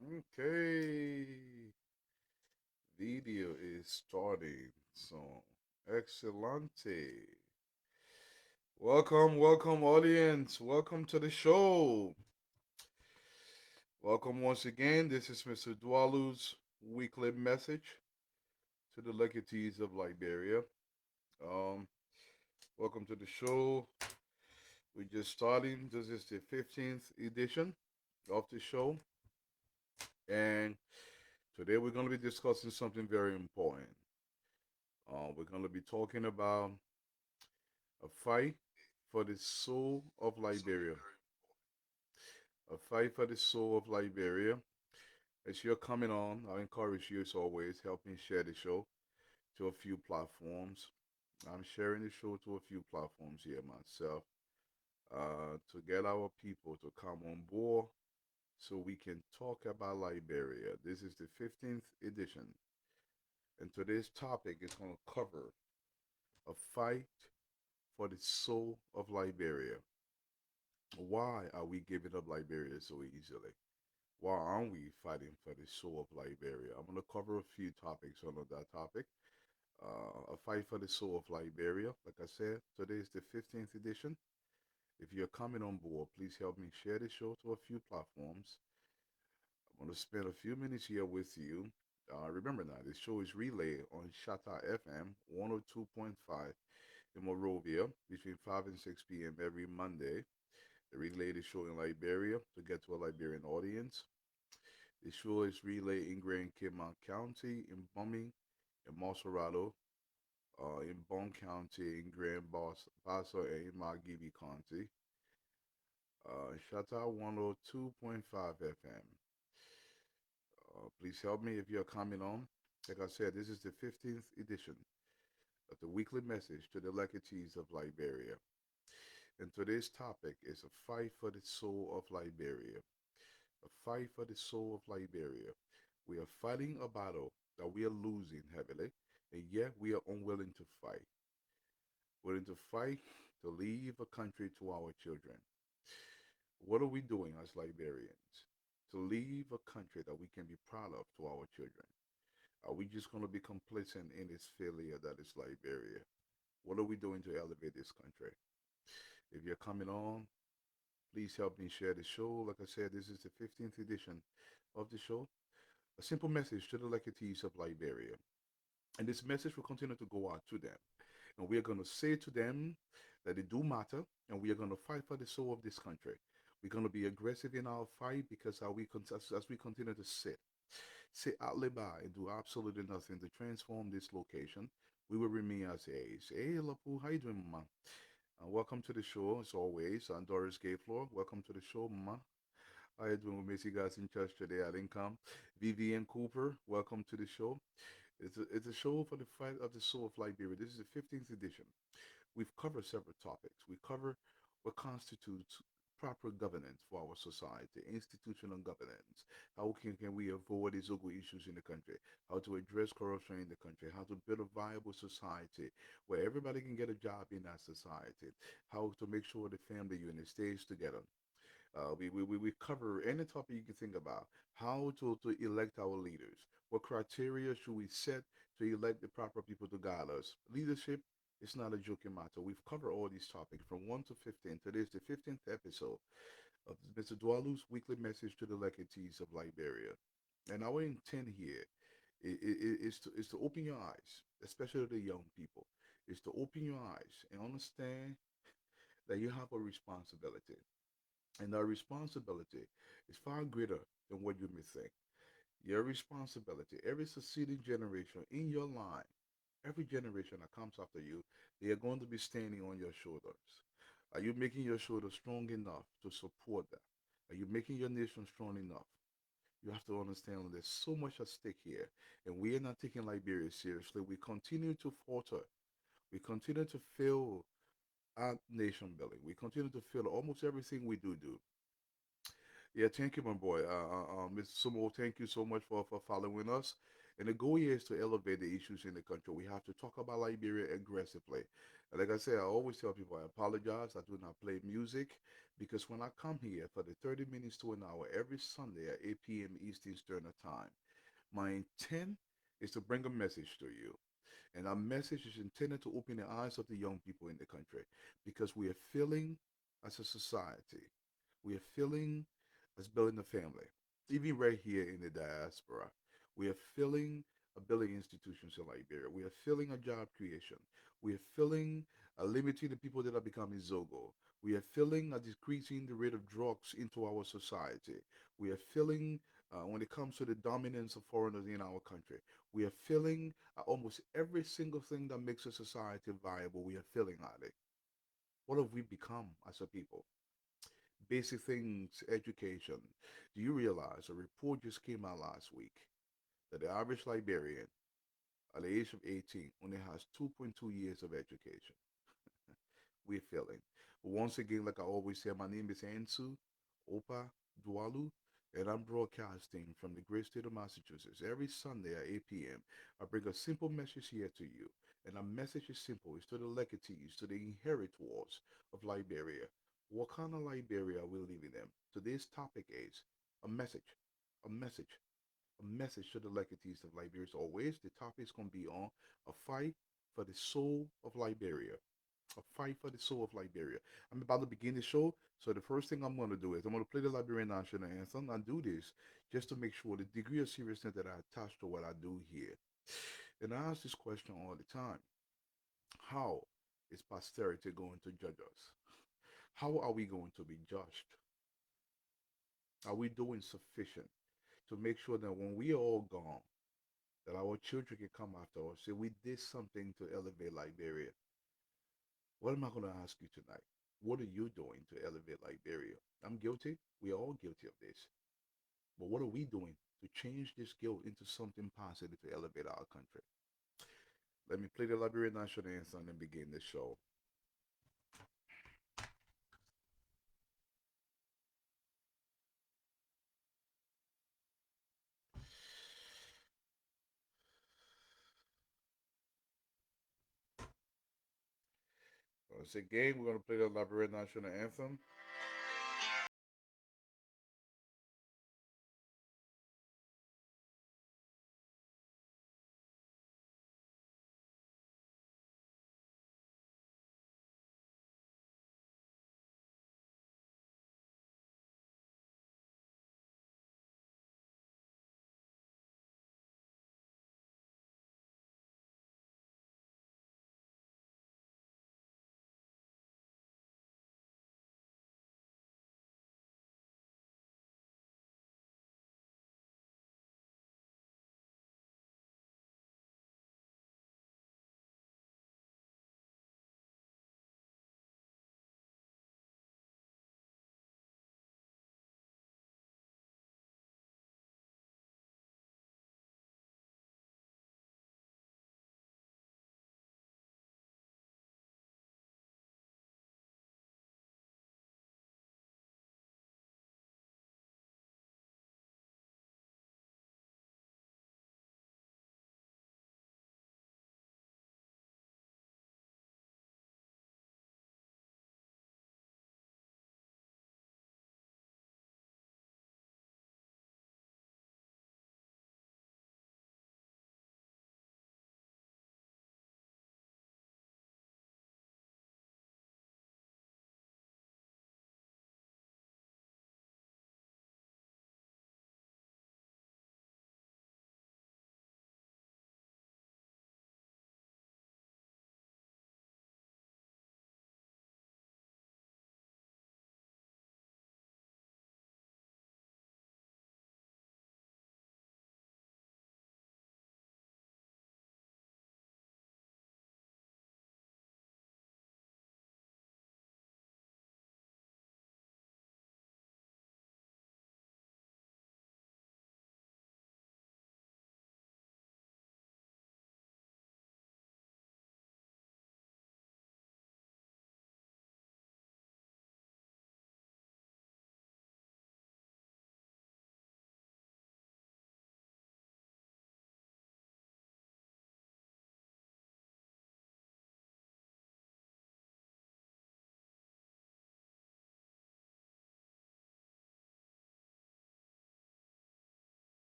Okay, video is starting. So, excellente. Welcome, audience. Welcome to the show. Welcome once again. This is Mr. Dualu's weekly message to the legatees of Liberia. Um, Welcome to the show. We're just starting. This is the 15th edition of the show, and today we're going to be discussing something very important. We're going to be talking about a fight for the soul of Liberia. A fight for the soul of Liberia. As you're coming on, I encourage you as always, help me share the show to a few platforms. I'm sharing the show to a few platforms here myself to get our people to come on board so we can talk about Liberia. This is the 15th edition, and today's topic is going to cover a fight for the soul of Liberia. Why are we giving up Liberia so easily? Why aren't we fighting for the soul of Liberia? I'm going to cover a few topics under that topic. A fight for the soul of Liberia. Like I said, today is the 15th edition. If you're coming on board, please help me share the show to a few platforms. I'm going to spend a few minutes here with you. Remember now, this show is relayed on Shata FM 102.5 in Monrovia between 5 and 6 p.m. every Monday. The relay is show in Liberia to get to a Liberian audience. The show is relayed in Grand Kidman County, in Bumming, in Monserrato, in Bone County, in Grand Bassa, and in Margibi County. Shata 102.5 FM. Please help me if you're coming on. Like I said, this is the 15th edition of the weekly message to the legatees of Liberia. And today's topic is a fight for the soul of Liberia. A fight for the soul of Liberia. We are fighting a battle that we are losing heavily, and yet we are unwilling to fight. Willing to fight to leave a country to our children. What are we doing as Liberians to leave a country that we can be proud of to our children? Are we just going to be complacent in its failure that is Liberia? What are we doing to elevate this country? If you're coming on, please help me share the show. Like I said, this is the 15th edition of the show. A simple message to the legatees of Liberia. And this message will continue to go out to them. And we are going to say to them that they do matter, and we are going to fight for the soul of this country. We're going to be aggressive in our fight because as we continue to sit out by and do absolutely nothing to transform this location, we will remain as is. Hey, Lapu, how you doing, Mama? Welcome to the show, as always. I'm Doris Gayflor. Welcome to the show, Mama. How you doing? We miss you guys in church today. I didn't come. Vivian Cooper, welcome to the show. It's a show for the fight of the soul of Liberia. This is the 15th edition. We've covered several topics. We cover what constitutes proper governance for our society, institutional governance. How can we avoid these ugly issues in the country? How to address corruption in the country? How to build a viable society where everybody can get a job in that society? How to make sure the family unit stays together? We cover any topic you can think about. How to elect our leaders. What criteria should we set to elect the proper people to guide us? Leadership is not a joking matter. We've covered all these topics from 1 to 15. Today is the 15th episode of Mr. Dualu's weekly message to the legatees of Liberia. And our intent here is to open your eyes, especially the young people, is to open your eyes and understand that you have a responsibility. And that responsibility is far greater than what you may think. Your responsibility, every succeeding generation in your line, every generation that comes after you, they are going to be standing on your shoulders. Are you making your shoulders strong enough to support that? Are you making your nation strong enough? You have to understand that there's so much at stake here, and we are not taking Liberia seriously. We continue to falter. We continue to fail our nation building. We continue to fail almost everything we do. Yeah, thank you, my boy. Mr. Sumo, thank you so much for following us. And the goal here is to elevate the issues in the country. We have to talk about Liberia aggressively. Like I say, I always tell people I apologize. I do not play music because when I come here for the 30 minutes to an hour every Sunday at 8 p.m. Eastern Standard Time, my intent is to bring a message to you. And our message is intended to open the eyes of the young people in the country because we are feeling as a society, we are feeling as building a family. Even right here in the diaspora, we are feeling a building institutions in Liberia. We are feeling a job creation. We are feeling a limiting the people that are becoming Zogo. We are feeling a decreasing the rate of drugs into our society. We are feeling when it comes to the dominance of foreigners in our country. We are feeling almost every single thing that makes a society viable. We are feeling at it. What have we become as a people? Basic things, education. Do you realize a report just came out last week that the average Liberian at the age of 18 only has 2.2 years of education? We're feeling. But once again, like I always say, my name is Ansu Opa Dualu, and I'm broadcasting from the great state of Massachusetts. Every Sunday at 8 p.m., I bring a simple message here to you. And our message is simple. It's to the legatees, to the inheritors of Liberia. What kind of Liberia are we living in? Today's topic is a message, a message, a message to the legatees of Liberia. As always, the topic is going to be on a fight for the soul of Liberia, a fight for the soul of Liberia. I'm about to begin the show, so the first thing I'm going to do is I'm going to play the Liberian national anthem. I do this just to make sure the degree of seriousness that I attach to what I do here. And I ask this question all the time: how is posterity going to judge us? How are we going to be judged? Are we doing sufficient to make sure that when we are all gone, that our children can come after us, say we did something to elevate Liberia? What am I going to ask you tonight? What are you doing to elevate Liberia? I'm guilty. We are all guilty of this. But what are we doing to change this guilt into something positive to elevate our country? Let me play the Liberian national anthem and begin the show. Once again, we're going to play the Liberian national anthem.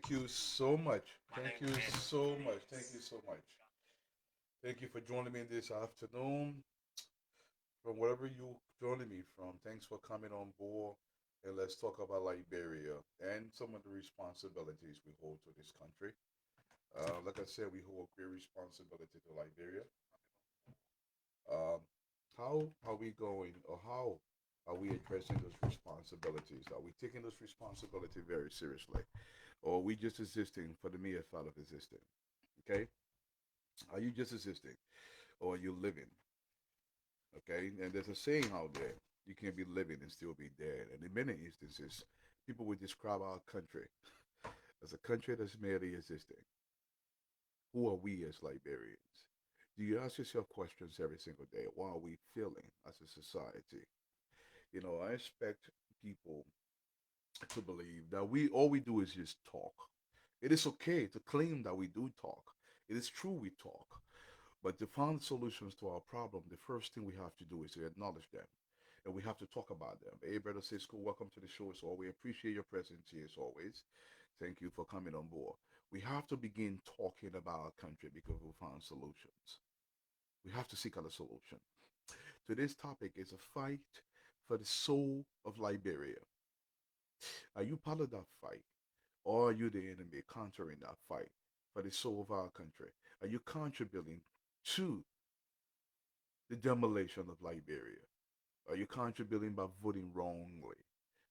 Thank you so much. Thank you so much. Thank you so much. Thank you for joining me this afternoon. From wherever you joining me from, thanks for coming on board. And let's talk about Liberia and some of the responsibilities we hold to this country. Like I said, we hold great responsibility to Liberia. Um, how are we going, or how are we addressing those responsibilities? Are we taking those responsibilities very seriously, or are we just existing for the mere fact of existing? Okay, are you just existing, or are you living? Okay, and there's a saying out there: you can't be living and still be dead. And in many instances, people would describe our country as a country that's merely existing. Who are we as Liberians? Do you ask yourself questions every single day? What are we feeling as a society? I expect people to believe that we all we do is just talk. It is okay to claim that we do talk. It is true we talk. But to find solutions to our problem, the first thing we have to do is to acknowledge them. And we have to talk about them. Hey, Brother Cisco, welcome to the show as always. We appreciate your presence here as always. Thank you for coming on board. We have to begin talking about our country because we'll find solutions. We have to seek out a solution. Today's topic is a fight for the soul of Liberia. Are you part of that fight? Or are you the enemy countering that fight for the soul of our country? Are you contributing to the demolition of Liberia? Are you contributing by voting wrongly?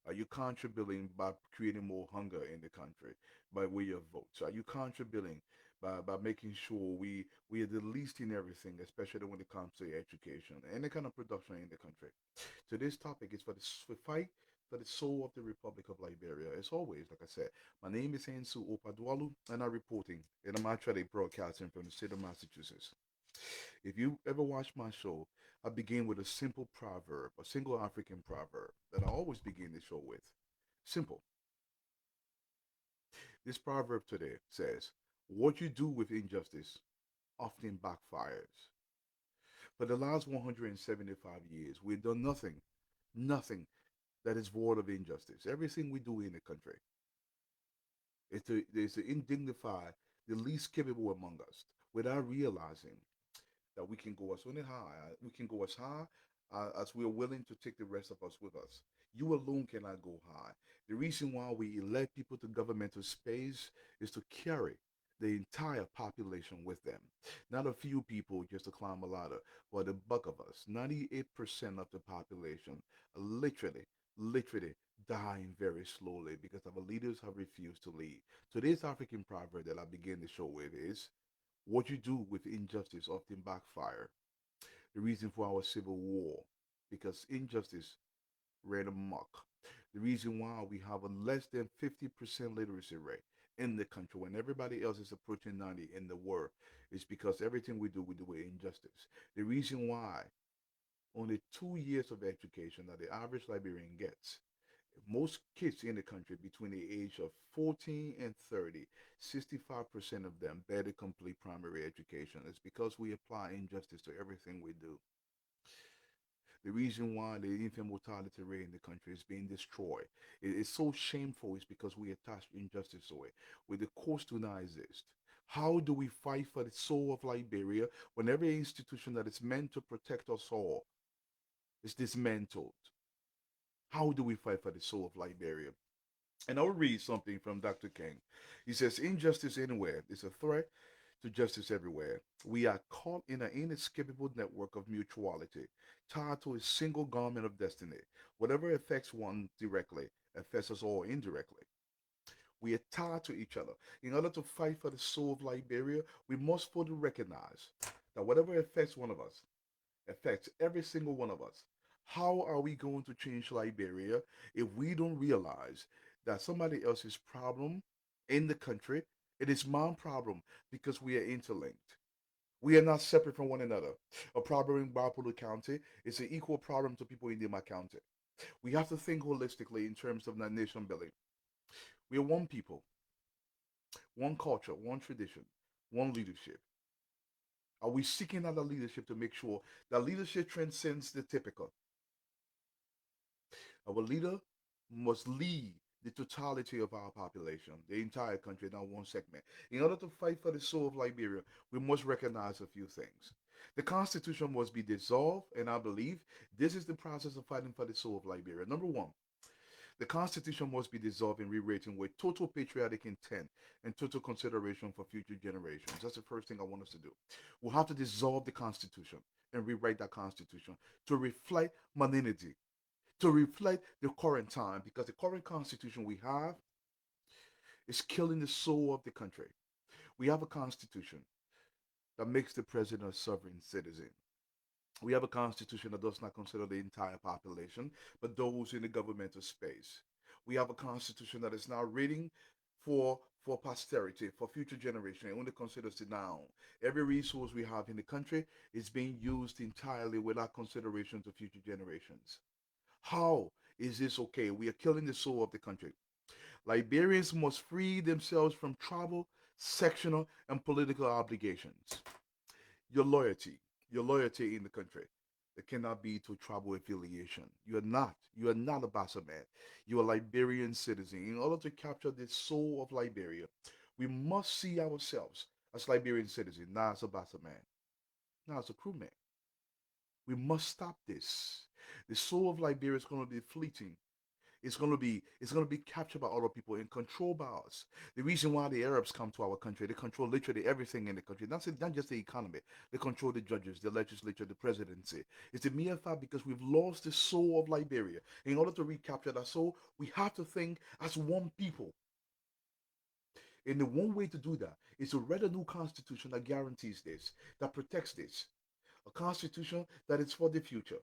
Are you contributing by creating more hunger in the country by way of votes? Are you contributing by making sure we are the least in everything, especially when it comes to education, any kind of production in the country? Today's topic is for the fight for the soul of the Republic of Liberia. As always, like I said, my name is Hensu Dualu, and I'm reporting, and I'm actually broadcasting from the state of Massachusetts. If you ever watch my show, I begin with a simple proverb, a single African proverb that I always begin the show with. Simple. This proverb today says, what you do with injustice often backfires. For the last 175 years, we've done nothing that is void of injustice. Everything we do in the country is to indignify the least capable among us without realizing that we can go as high. We can go as high as we are willing to take the rest of us with us. You alone cannot go high. The reason why we elect people to governmental space is to carry the entire population with them. Not a few people just to climb a ladder, but the bulk of us. 98% of the population are literally dying very slowly because our leaders have refused to lead. Today's African proverb that I begin the show with is what you do with injustice often backfire. The reason for our civil war, because injustice ran amok. The reason why we have a less than 50% literacy rate in the country when everybody else is approaching 90 in the world is because everything we do with injustice. The reason why only 2 years of education that the average Liberian gets, most kids in the country between the age of 14 and 30, 65% of them barely complete primary education. It's because we apply injustice to everything we do. The reason why the infant mortality rate in the country is being destroyed. It's so shameful is because we attach injustice to it. Where the courts do not exist. How do we fight for the soul of Liberia when every institution that is meant to protect us all is dismantled? How do we fight for the soul of Liberia? And I'll read something from Dr. King. He says, injustice anywhere is a threat to justice everywhere. We are caught in an inescapable network of mutuality, tied to a single garment of destiny. Whatever affects one directly affects us all indirectly. We are tied to each other. In order to fight for the soul of Liberia, we must fully recognize that whatever affects one of us affects every single one of us. How are we going to change Liberia if we don't realize that somebody else's problem in the country, it is my problem because we are interlinked. We are not separate from one another. A problem in Bapulu County is an equal problem to people in Dima County. We have to think holistically in terms of nation building. We are one people, one culture, one tradition, one leadership. Are we seeking out a leadership to make sure that leadership transcends the typical? Our leader must lead the totality of our population, the entire country, not one segment. In order to fight for the soul of Liberia, we must recognize a few things. The Constitution must be dissolved, and I believe this is the process of fighting for the soul of Liberia. Number one, the Constitution must be dissolved and rewritten with total patriotic intent and total consideration for future generations. That's the first thing I want us to do. We'll have to dissolve the Constitution and rewrite that Constitution to reflect modernity, to reflect the current time, because the current Constitution we have is killing the soul of the country. We have a Constitution that makes the president a sovereign citizen. We have a constitution that does not consider the entire population, but those in the governmental space. We have a constitution that is now reading for posterity, for future generation. It only considers the now. Every resource we have in the country is being used entirely without consideration to future generations. How is this okay? We are killing the soul of the country. Liberians must free themselves from tribal, sectional, and political obligations. Your loyalty, your loyalty in the country. It cannot be to tribal affiliation. You are not. You are not a Bassa man. You are a Liberian citizen. In order to capture the soul of Liberia, we must see ourselves as Liberian citizens, not as a Bassa man, not as a crewman. We must stop this. The soul of Liberia is going to be fleeting. It's gonna be captured by other people and controlled by us. The reason why the Arabs come to our country, they control literally everything in the country. Not just the economy. They control the judges, the legislature, the presidency. It's a mere fact because we've lost the soul of Liberia. In order to recapture that soul, we have to think as one people. And the one way to do that is to write a new constitution that guarantees this, that protects this. A constitution that is for the future.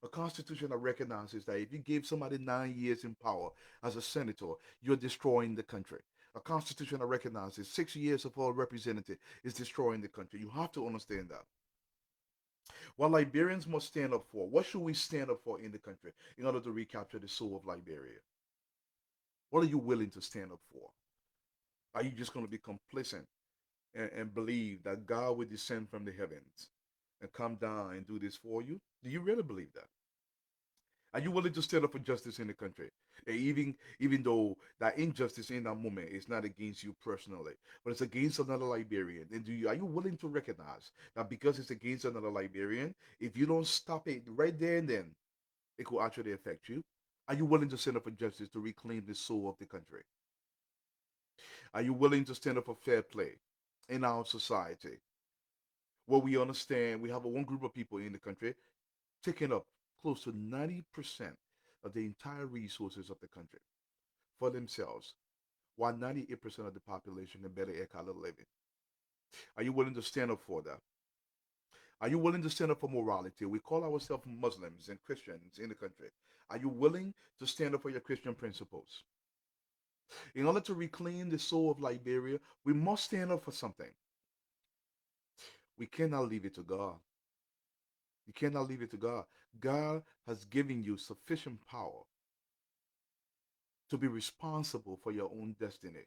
A constitution that recognizes that if you give somebody 9 years in power as a senator, you're destroying the country. A constitution that recognizes 6 years of all representative is destroying the country. You have to understand that. What Liberians must stand up for, what should we stand up for in the country in order to recapture the soul of Liberia? What are you willing to stand up for? Are you just going to be complacent and believe that God will descend from the heavens and come down and do this for you? Do you really believe that? Are you willing to stand up for justice in the country? Even though that injustice in that moment is not against you personally, but it's against another Liberian. And are you willing to recognize that because it's against another Liberian, if you don't stop it right there and then, it could actually affect you? Are you willing to stand up for justice to reclaim the soul of the country? Are you willing to stand up for fair play in our society? Where we understand we have a one group of people in the country taking up close to 90% of the entire resources of the country for themselves, while 98% of the population in better air quality living. Are you willing to stand up for that? Are you willing to stand up for morality? We call ourselves Muslims and Christians in the country. Are you willing to stand up for your Christian principles? In order to reclaim the soul of Liberia, we must stand up for something. We cannot leave it to God. You cannot leave it to God. God has given you sufficient power to be responsible for your own destiny.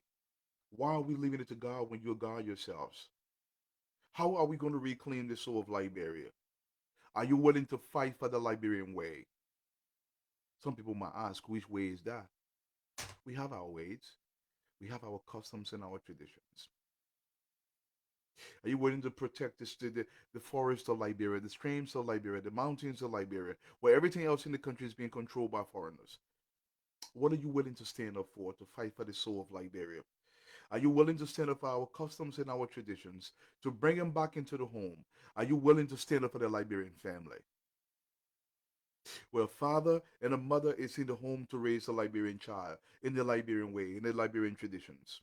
Why are we leaving it to God when you're God yourselves? How are we going to reclaim the soul of Liberia? Are you willing to fight for the Liberian way? Some people might ask, which way is that? We have our ways, we have our customs and our traditions. Are you willing to protect the forest of Liberia, the streams of Liberia, the mountains of Liberia, where everything else in the country is being controlled by foreigners? What are you willing to stand up for to fight for the soul of Liberia? Are you willing to stand up for our customs and our traditions to bring them back into the home? Are you willing to stand up for the Liberian family? Where a father and a mother is in the home to raise a Liberian child in the Liberian way, in the Liberian traditions.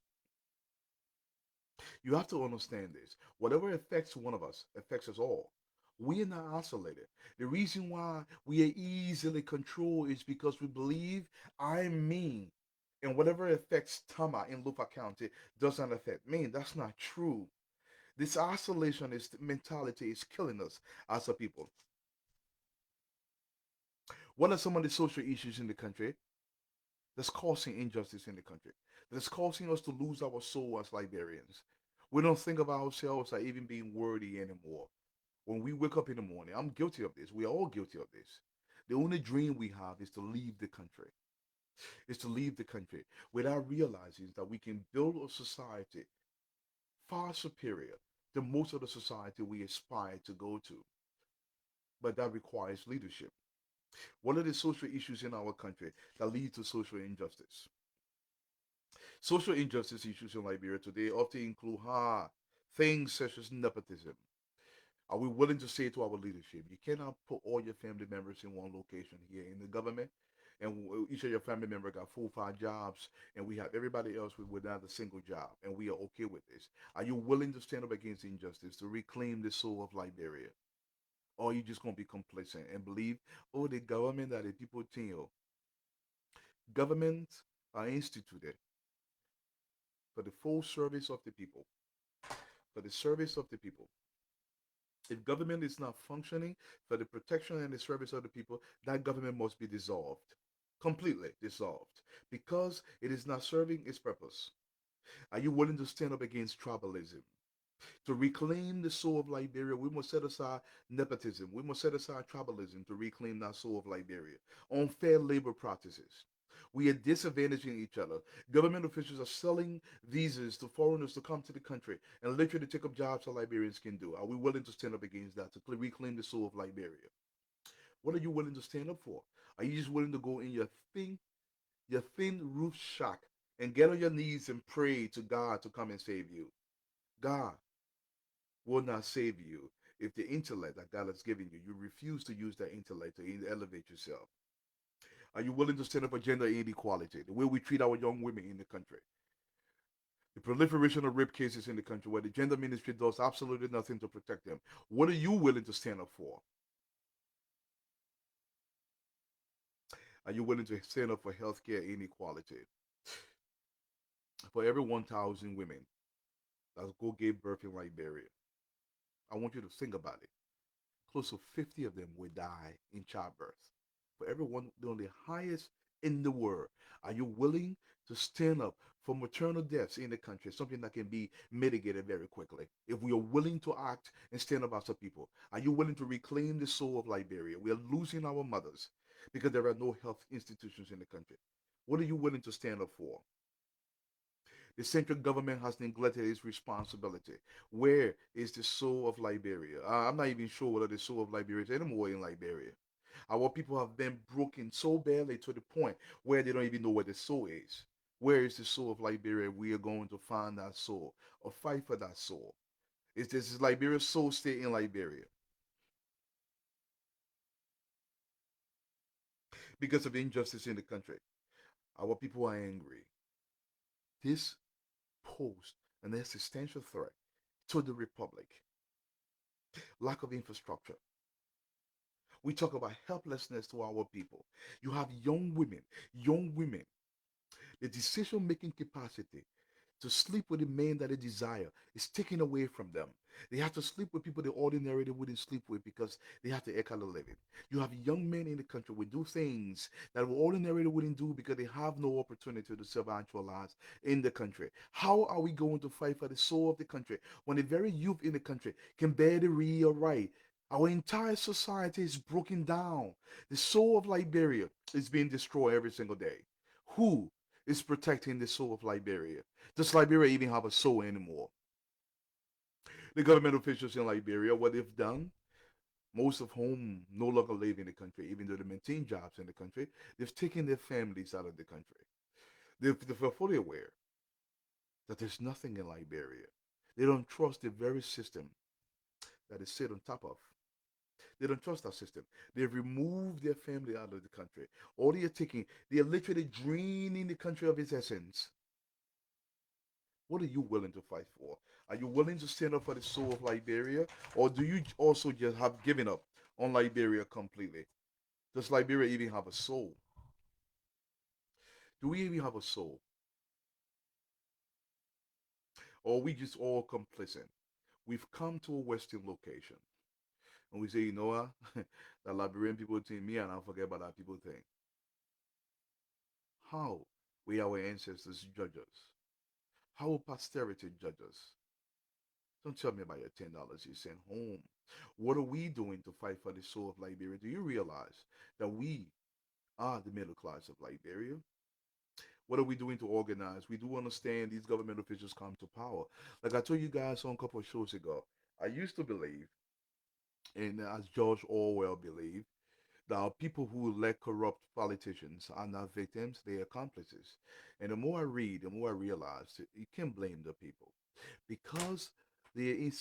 You have to understand this. Whatever affects one of us affects us all. We are not isolated. The reason why we are easily controlled is because we believe I'm me. And whatever affects Tama in Lupa County does not affect me. That's not true. This isolationist mentality is killing us as a people. What are some of the social issues in the country that's causing injustice in the country? That's causing us to lose our soul as Liberians. We don't think of ourselves as even being worthy anymore. When we wake up in the morning, I'm guilty of this. We are all guilty of this. The only dream we have is to leave the country. is to leave the country without realizing that we can build a society far superior to most of the society we aspire to go to. But that requires leadership. What are the social issues in our country that lead to social injustice? Social injustice issues in Liberia today often include things such as nepotism. Are we willing to say to our leadership, you cannot put all your family members in one location here in the government, and each of your family members got 4 or 5 jobs, and we have everybody else without a single job, and we are okay with this? Are you willing to stand up against injustice to reclaim the soul of Liberia? Or are you just gonna be complacent and believe, oh, the government that the people tell? Governments are instituted for the full service of the people, for the service of the people. If government is not functioning for the protection and the service of the people, that government must be dissolved, completely dissolved, because it is not serving its purpose. Are you willing to stand up against tribalism? To reclaim the soul of Liberia, we must set aside nepotism. We must set aside tribalism to reclaim that soul of Liberia. Unfair labor practices. We are disadvantaging each other. Government officials are selling visas to foreigners to come to the country and literally take up jobs that Liberians can do. Are we willing to stand up against that to reclaim the soul of Liberia? What are you willing to stand up for? Are you just willing to go in your thin roof shack and get on your knees and pray to God to come and save you? God will not save you if the intellect that God has given you, you refuse to use that intellect to elevate yourself. Are you willing to stand up for gender inequality, the way we treat our young women in the country? The proliferation of rape cases in the country where the gender ministry does absolutely nothing to protect them. What are you willing to stand up for? Are you willing to stand up for healthcare inequality? For every 1,000 women that go give birth in Liberia, I want you to think about it. Close to 50 of them will die in childbirth. For everyone on the highest in the world, are you willing to stand up for maternal deaths in the country, something that can be mitigated very quickly? If we are willing to act and stand up as a people, are you willing to reclaim the soul of Liberia? We are losing our mothers because there are no health institutions in the country. What are you willing to stand up for? The central government has neglected its responsibility. Where is the soul of Liberia? I'm not even sure whether the soul of Liberia is anymore in Liberia. Our people have been broken so badly to the point where they don't even know where the soul is. Where is the soul of Liberia? We are going to find that soul or fight for that soul. Is this Liberia's soul stay in Liberia? Because of injustice in the country, our people are angry. This poses an existential threat to the republic. Lack of infrastructure. We talk about helplessness to our people. You have young women, the decision making capacity to sleep with the men that they desire is taken away from them. They have to sleep with people they ordinarily wouldn't sleep with because they have to equal a living. You have young men in the country who do things that we ordinarily wouldn't do because they have no opportunity to self-actualize in the country. How are we going to fight for the soul of the country when the very youth in the country can barely read or write? Our entire society is broken down. The soul of Liberia is being destroyed every single day. Who is protecting the soul of Liberia? Does Liberia even have a soul anymore? The government officials in Liberia, what they've done, most of whom no longer live in the country, even though they maintain jobs in the country, they've taken their families out of the country. They're fully aware that there's nothing in Liberia. They don't trust the very system that is sit on top of. They don't trust that system. They've removed their family out of the country. All they are taking, they are literally draining the country of its essence. What are you willing to fight for? Are you willing to stand up for the soul of Liberia? Or do you also just have given up on Liberia completely? Does Liberia even have a soul? Do we even have a soul? Or are we just all complicit? We've come to a Western location and we say, you know what? The Liberian people think me and I forget about that people think. How will our ancestors judge us? How will posterity judge us? Don't tell me about your $10 you sent home. What are we doing to fight for the soul of Liberia? Do you realize that we are the middle class of Liberia? What are we doing to organize? We do understand these government officials come to power. Like I told you guys on a couple of shows ago, I used to believe, and as George Orwell believed, that people who elect corrupt politicians are not victims, they are accomplices. And the more I read, the more I realize that you can't blame the people because there is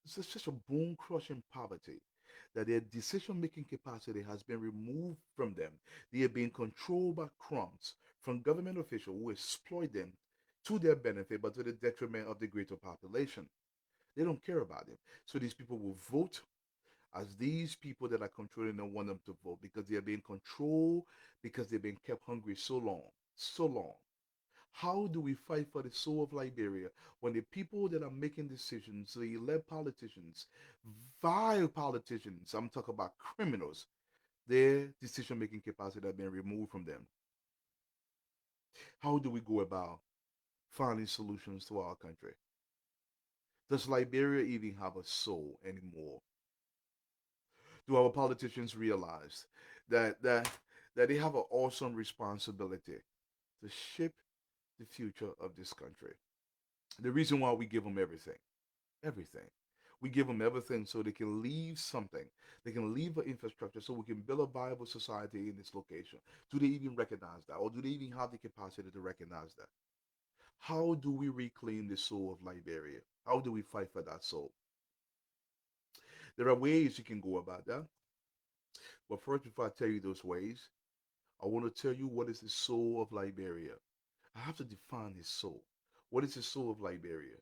such a bone crushing poverty that their decision making capacity has been removed from them. They are being controlled by crumbs from government officials who exploit them to their benefit but to the detriment of the greater population. They don't care about them. So these people will vote as these people that are controlling them want them to vote because they are being controlled, because they've been kept hungry so long, so long. How do we fight for the soul of Liberia when the people that are making decisions, the elect politicians, vile politicians, I'm talking about criminals, their decision making capacity has been removed from them? How do we go about finding solutions to our country? Does Liberia even have a soul anymore? Do our politicians realize that that they have an awesome responsibility to shape the future of this country? The reason why we give them everything, everything. We give them everything so they can leave something. They can leave an infrastructure so we can build a viable society in this location. Do they even recognize that? Or do they even have the capacity to recognize that? How do we reclaim the soul of Liberia? How do we fight for that soul? There are ways you can go about that. But first, before I tell you those ways, I want to tell you what is the soul of Liberia. I have to define his soul. What is the soul of Liberia?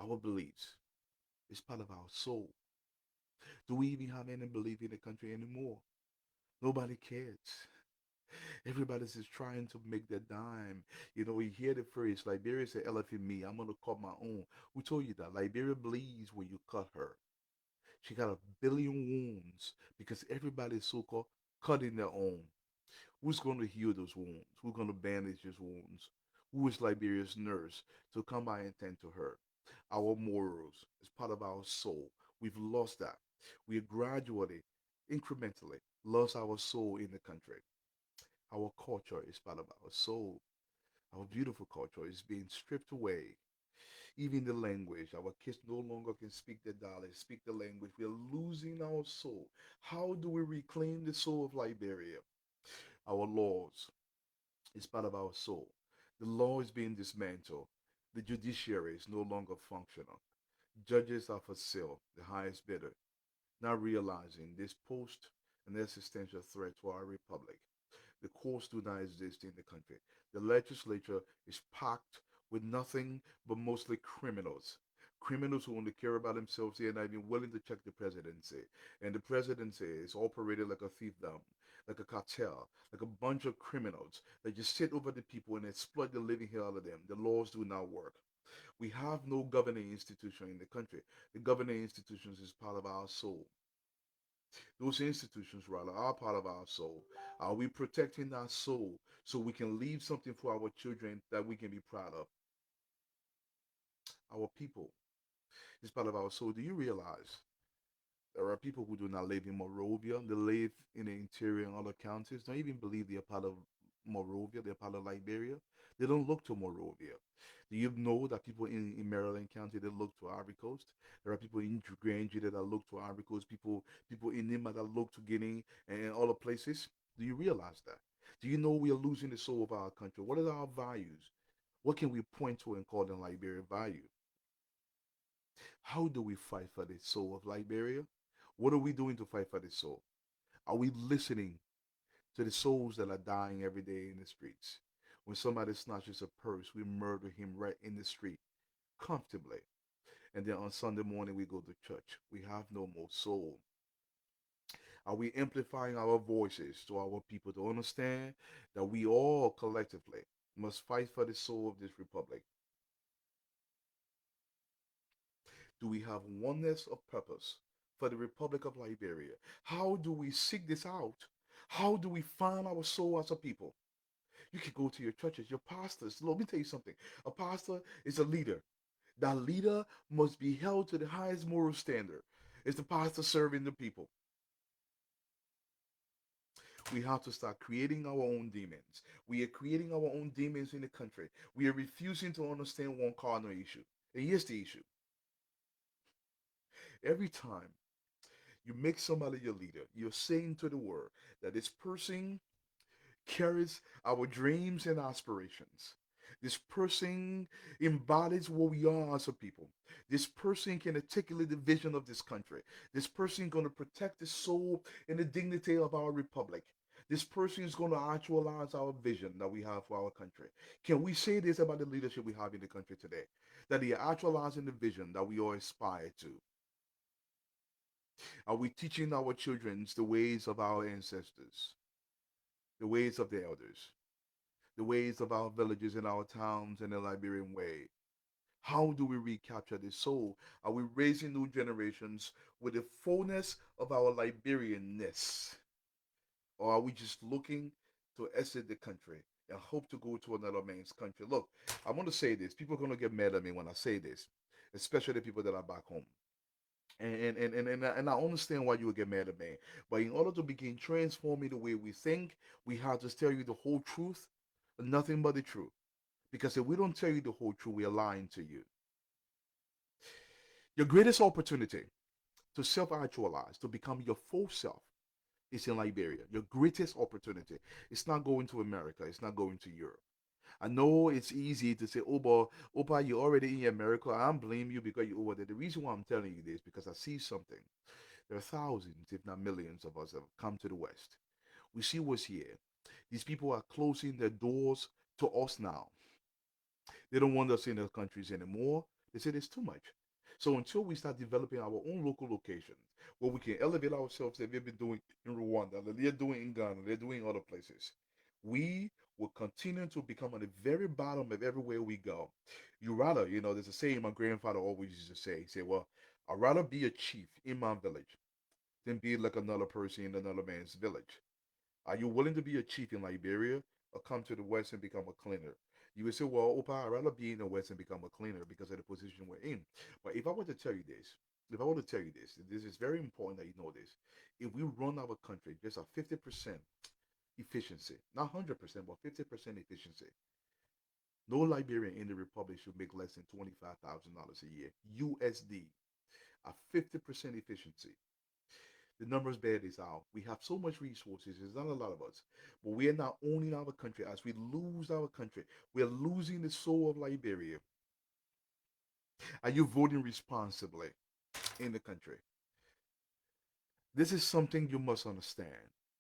Our beliefs. It's part of our soul. Do we even have any belief in the country anymore? Nobody cares. Everybody's just trying to make their dime. You know, we hear the phrase, Liberia said, elephant me, I'm going to cut my own. Who told you that? Liberia bleeds when you cut her. She got a billion wounds because everybody's so-called cutting their own. Who's going to heal those wounds? Who's going to bandage those wounds? Who is Liberia's nurse to come by and tend to her? Our morals is part of our soul. We've lost that. We gradually, incrementally, lost our soul in the country. Our culture is part of our soul. Our beautiful culture is being stripped away. Even the language, our kids no longer can speak the dialect, speak the language. We are losing our soul. How do we reclaim the soul of Liberia? Our laws is part of our soul. The law is being dismantled. The judiciary is no longer functional. Judges are for sale, the highest bidder, not realizing this pose an existential threat to our republic. The courts do not exist in the country. The legislature is packed with nothing but mostly criminals. Criminals who only care about themselves. They are not even willing to check the presidency. And the presidency is operated like a fiefdom, like a cartel, like a bunch of criminals that just sit over the people and exploit the living hell out of them. The laws do not work. We have no governing institution in the country. The governing institutions is part of our soul. Those institutions, rather, are part of our soul. Are we protecting our soul so we can leave something for our children that we can be proud of? Our people is part of our soul. Do you realize there are people who do not live in Monrovia? They live in the interior and other counties. Don't even believe they are part of Monrovia. They're part of Liberia. They don't look to Monrovia. Do you know that people in Maryland County they look to Ivory Coast? There are people in Grand that look to Ivory Coast. People in Nima that look to Guinea and other places. Do you realize that? Do you know we are losing the soul of our country? What are our values? What can we point to and call them Liberian value? How do we fight for the soul of Liberia? What are we doing to fight for the soul? Are we listening to the souls that are dying every day in the streets? When somebody snatches a purse, we murder him right in the street, comfortably. And then on Sunday morning, we go to church. We have no more soul. Are we amplifying our voices to our people to understand that we all collectively must fight for the soul of this republic? Do we have oneness of purpose for the Republic of Liberia? How do we seek this out? How do we find our soul as a people? You can go to your churches, your pastors. Let me tell you something. A pastor is a leader. That leader must be held to the highest moral standard. Is the pastor serving the people? We have to start creating our own demons. We are creating our own demons in the country. We are refusing to understand one cardinal issue. And here's the issue. Every time you make somebody your leader, you're saying to the world that this person carries our dreams and aspirations. This person embodies what we are as a people. This person can articulate the vision of this country. This person is going to protect the soul and the dignity of our republic. This person is going to actualize our vision that we have for our country. Can we say this about the leadership we have in the country today? That they are actualizing the vision that we all aspire to. Are we teaching our children the ways of our ancestors, the ways of the elders, the ways of our villages and our towns in the Liberian way? How do we recapture the soul? Are we raising new generations with the fullness of our Liberianness? Or are we just looking to exit the country and hope to go to another man's country? Look, I want to say this. People are going to get mad at me when I say this, especially the people that are back home. And I understand why you would get mad at me. But in order to begin transforming the way we think, we have to tell you the whole truth, nothing but the truth. Because if we don't tell you the whole truth, we are lying to you. Your greatest opportunity to self actualize, to become your full self, is in Liberia. Your greatest opportunity. It's not going to America, it's not going to Europe. I know it's easy to say, oh, but Opa, you're already in America. I don't blame you because you're over there. The reason why I'm telling you this because I see something. There are thousands, if not millions, of us that have come to the West. We see what's here. These people are closing their doors to us now. They don't want us in their countries anymore. They say there's too much. So until we start developing our own local locations where we can elevate ourselves that we've been doing in Rwanda, that they're doing in Ghana, they're doing in other places, we will continue to become at the very bottom of everywhere we go. You rather, there's a saying my grandfather always used to say. He said, well, I'd rather be a chief in my village than be like another person in another man's village. Are you willing to be a chief in Liberia or come to the West and become a cleaner? You would say, well, Opa, I'd rather be in the West and become a cleaner because of the position we're in. But if I were to tell you this, if I were to tell you this is very important that you know this. If we run our country just at 50% efficiency, not 100%, but 50% efficiency, no Liberian in the Republic should make less than $25,000 a year, USD, at 50% efficiency. The numbers bear this out. We have so much resources. There's not a lot of us, but we are not owning our country. As we lose our country, we are losing the soul of Liberia. Are you voting responsibly in the country? This is something you must understand.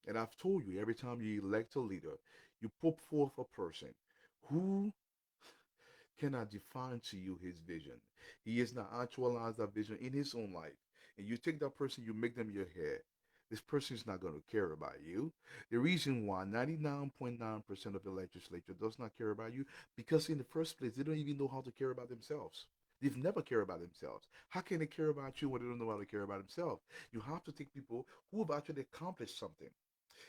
And I've told you every time you elect a leader, you put forth a person who cannot define to you his vision. He has not actualized that vision in his own life. And you take that person, you make them your head. This person is not going to care about you. The reason why 99.9% of the legislature does not care about you, because in the first place, they don't even know how to care about themselves. They've never cared about themselves. How can they care about you when they don't know how to care about themselves? You have to take people who have actually accomplished something.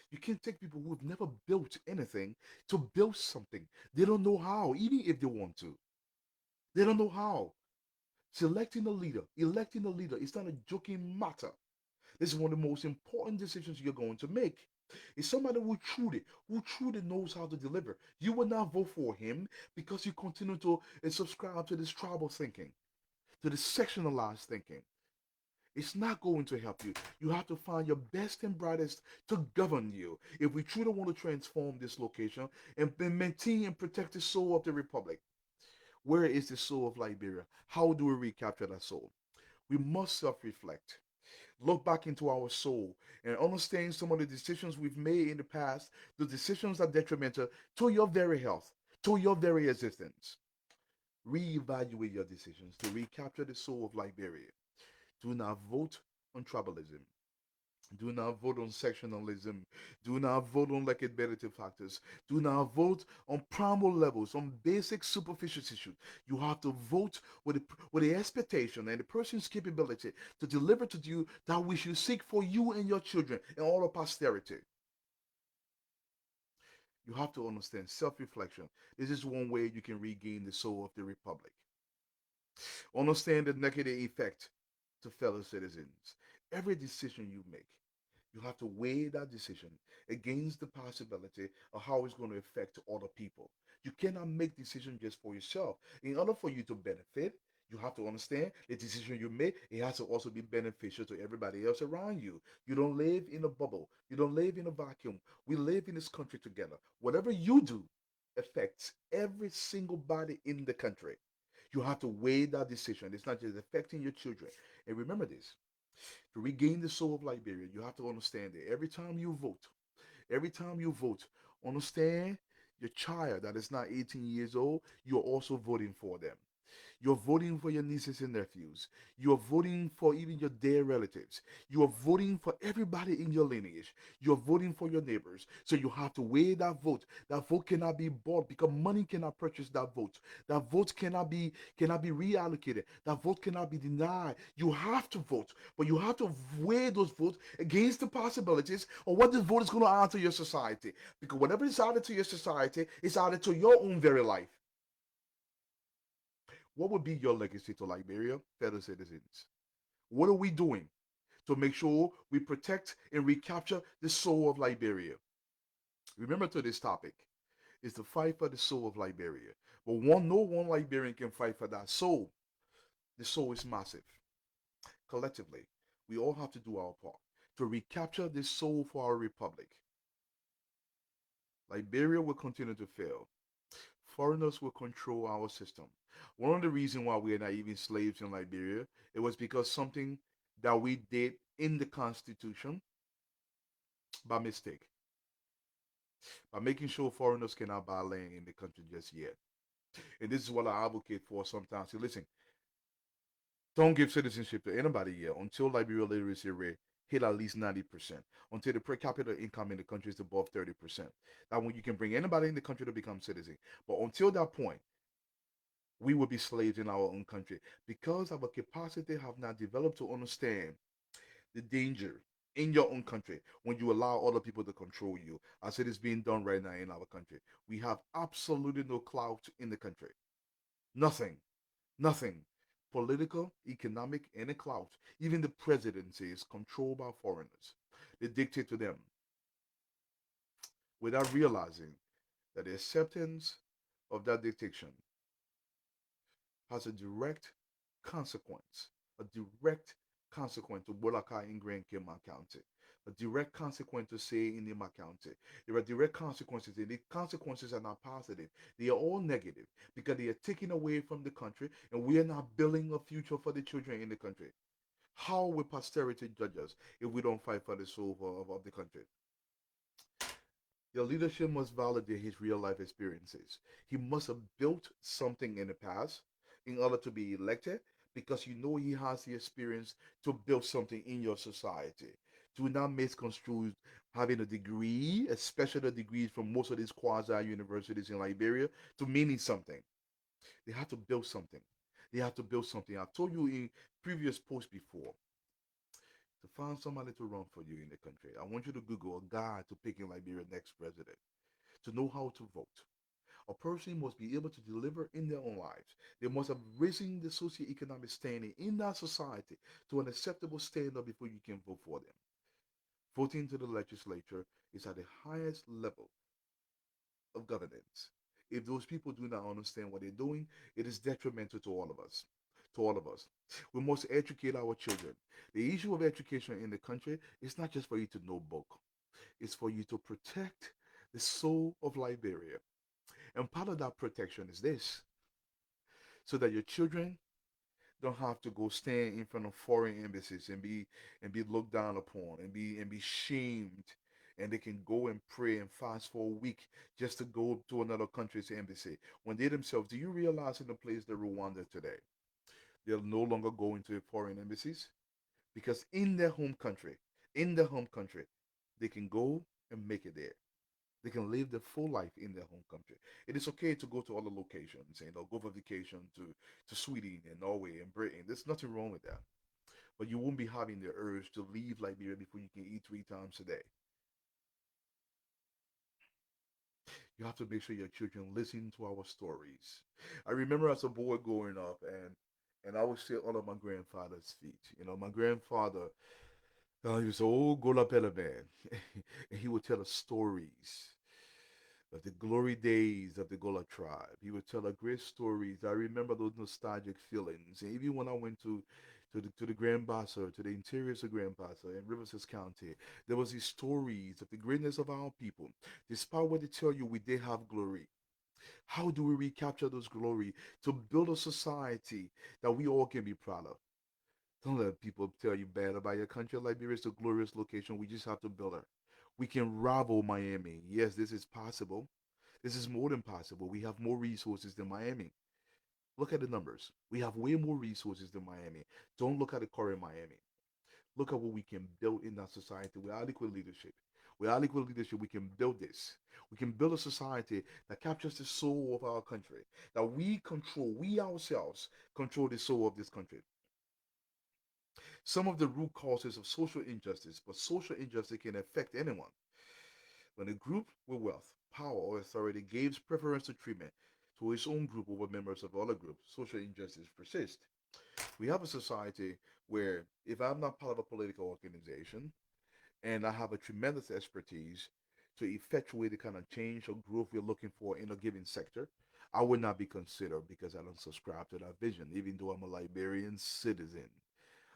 You can't take people who have never built anything to build something. They don't know how, even if they want to. They don't know how. Electing a leader is not a joking matter. This is one of the most important decisions you're going to make. It's somebody who truly knows how to deliver. You will not vote for him because you continue to subscribe to this tribal thinking, to this sectionalized thinking. It's not going to help you. You have to find your best and brightest to govern you. If we truly want to transform this location and maintain and protect the soul of the republic, where is the soul of Liberia? How do we recapture that soul? We must self reflect, look back into our soul, and understand some of the decisions we've made in the past, the decisions are detrimental to your very health, to your very existence. Reevaluate your decisions to recapture the soul of Liberia. Do not vote on tribalism. Do not vote on sectionalism. Do not vote on liquidative factors. Do not vote on primal levels, on basic superficial issues. You have to vote with the expectation and the person's capability to deliver to you that which you seek for you and your children and all of posterity. You have to understand self-reflection. This is one way you can regain the soul of the republic. Understand the negative effect to fellow citizens. Every decision you make, You have to weigh that decision against the possibility of how it's going to affect other people. You cannot make decisions just for yourself. In order for you to benefit, you have to understand the decision you make, it has to also be beneficial to everybody else around you. You don't live in a bubble. You don't live in a vacuum. We live in this country together. Whatever you do affects every single body in the country. You have to weigh that decision. It's not just affecting your children. And remember this, to regain the soul of Liberia, you have to understand that every time you vote, understand your child that is not 18 years old, you're also voting for them. You're voting for your nieces and nephews. You're voting for even your dear relatives. You are voting for everybody in your lineage. You're voting for your neighbors. So you have to weigh that vote. That vote cannot be bought because money cannot purchase that vote. That vote cannot be reallocated. That vote cannot be denied. You have to vote, but you have to weigh those votes against the possibilities of what this vote is going to add to your society. Because whatever is added to your society is added to your own very life. What would be your legacy to Liberia, fellow citizens? What are we doing to make sure we protect and recapture the soul of Liberia? Remember to this topic is to fight for the soul of Liberia. But no one Liberian can fight for that soul. The soul is massive. Collectively, we all have to do our part to recapture this soul for our republic. Liberia will continue to fail. Foreigners will control our system. One of the reasons why we are not even slaves in Liberia, it was because something that we did in the Constitution by mistake, by making sure foreigners cannot buy land in the country just yet. And this is what I advocate for sometimes. So listen, don't give citizenship to anybody yet until Liberia literacy rate hit at least 90%, until the per capita income in the country is above 30%. That when you can bring anybody in the country to become citizen. But until that point, we will be slaves in our own country because our capacity have not developed to understand the danger in your own country when you allow other people to control you, as it is being done right now in our country. We have absolutely no clout in the country. Nothing. Nothing. Political, economic, any clout. Even the presidency is controlled by foreigners. They dictate to them without realizing that the acceptance of that dictation has a direct consequence, a direct consequence to Bolaka in Grand Kema County, a direct consequence to say in Nima County. There are direct consequences, and the consequences are not positive. They are all negative because they are taken away from the country, and we are not building a future for the children in the country. How will posterity judge us if we don't fight for the soul of the country? Your leadership must validate his real life experiences. He must have built something in the past in order to be elected because you know he has the experience to build something in your society. Do not misconstrue having a degree, especially the degrees from most of these quasi universities in Liberia, to meaning something. They have to build something. They have to build something. I've told you in previous posts before to find somebody to run for you in the country. I want you to Google a guide to picking Liberia's next president to know how to vote. A person must be able to deliver in their own lives. They must have risen the socioeconomic standing in that society to an acceptable standard before you can vote for them. Voting to the legislature is at the highest level of governance. If those people do not understand what they're doing, it is detrimental to all of us. To all of us. We must educate our children. The issue of education in the country is not just for you to know book. It's for you to protect the soul of Liberia. And part of that protection is this, so that your children don't have to go stand in front of foreign embassies and be looked down upon and be shamed, and they can go and pray and fast for a week just to go to another country's embassy when they themselves, do you realize in the place the Rwanda today, they're no longer going to foreign embassies because in their home country they can go and make it there. They can live their full life in their home country. It is okay to go to other locations and go for vacation to Sweden and Norway and Britain. There's nothing wrong with that. But you won't be having the urge to leave Liberia before you can eat 3 times a day. You have to make sure your children listen to our stories. I remember as a boy growing up, and I would sit under my grandfather's feet. My grandfather, He was an old Golapella man. And he would tell us stories of the glory days of the Gola tribe. He would tell us great stories. I remember those nostalgic feelings. And even when I went to the Grand Bassa, to the interiors of Grand Bassa in Riverside County, there was these stories of the greatness of our people. Despite what they tell you, we did have glory. How do we recapture those glory to build a society that we all can be proud of? Don't let people tell you bad about your country. Liberia is a glorious location. We just have to build her. We can rival Miami. Yes, this is possible. This is more than possible. We have more resources than Miami. Look at the numbers. We have way more resources than Miami. Don't look at the current Miami. Look at what we can build in that society with adequate leadership. With adequate leadership, we can build this. We can build a society that captures the soul of our country, that we control, we ourselves control the soul of this country. Some of the root causes of social injustice, but social injustice can affect anyone. When a group with wealth, power, or authority gives preferential treatment to its own group over members of other groups, social injustice persists. We have a society where if I'm not part of a political organization and I have a tremendous expertise to effectuate the kind of change or growth we're looking for in a given sector, I would not be considered because I don't subscribe to that vision, even though I'm a Liberian citizen.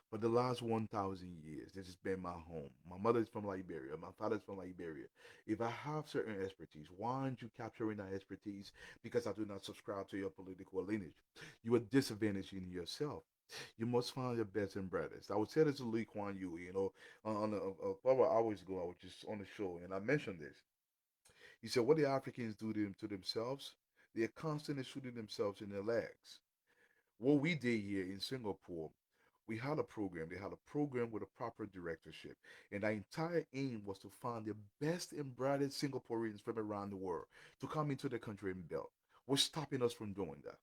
For the last 1,000 years, this has been my home. My mother is from Liberia. My father is from Liberia. If I have certain expertise, why aren't you capturing that expertise? Because I do not subscribe to your political lineage. You are disadvantaging yourself. You must find your best and brothers. I would say this to Lee Kuan Yew, on a couple of hours ago, I was just on the show, and I mentioned this. He said, what the Africans do to themselves, they're constantly shooting themselves in their legs. What we did here in Singapore, we had a program. They had a program with a proper directorship. And our entire aim was to find the best and brightest Singaporeans from around the world to come into the country and build. What's stopping us from doing that?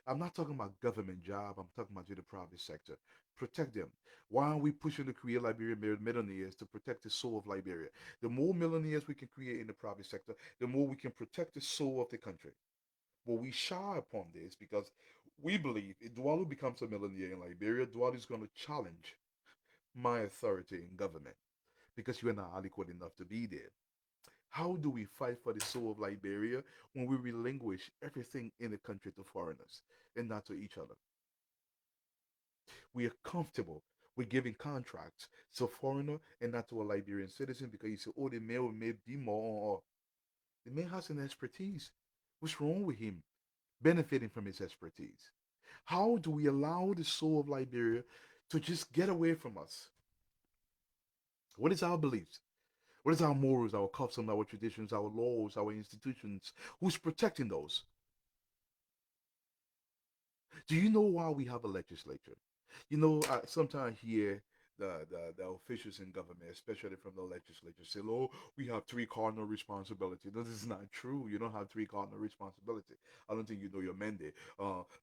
I'm not talking about government job. I'm talking about the private sector. Protect them. Why aren't we pushing to create Liberian millionaires to protect the soul of Liberia? The more millionaires we can create in the private sector, the more we can protect the soul of the country. But we shy upon this because we believe if Dualu becomes a millionaire in Liberia, Dualu is going to challenge my authority in government because you are not adequate enough to be there. How do we fight for the soul of Liberia when we relinquish everything in the country to foreigners and not to each other? We are comfortable with giving contracts to a foreigner and not to a Liberian citizen because you say, oh, the man may be more. The man has an expertise. What's wrong with him benefiting from his expertise? How do we allow the soul of Liberia to just get away from us? What is our beliefs? What is our morals, our customs, our traditions, our laws, our institutions? Who's protecting those? Do you know why we have a legislature? I sometimes hear the officials in government, especially from the legislature, say, "Oh, we have three cardinal responsibility." This is not true. You don't have three cardinal responsibility. I don't think you know your mandate.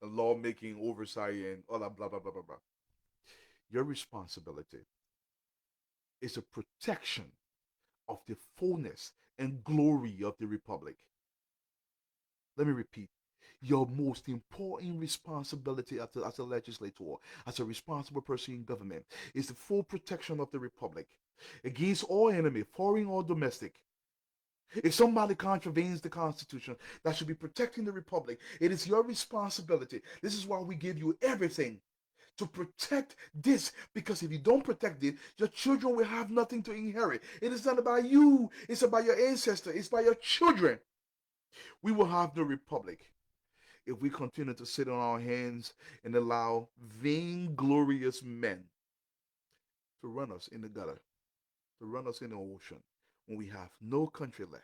Lawmaking, oversight, and all that blah blah blah blah blah. Your responsibility is a protection of the fullness and glory of the republic. Let me repeat. Your most important responsibility as a legislator, as a responsible person in government, is the full protection of the republic against all enemy, foreign or domestic. If somebody contravenes the Constitution, that should be protecting the republic. It is your responsibility. This is why we give you everything to protect this, because if you don't protect it, your children will have nothing to inherit. It is not about you, it's about your ancestor, it's about your children. We will have no republic if we continue to sit on our hands and allow vainglorious men to run us in the gutter, to run us in the ocean when we have no country left.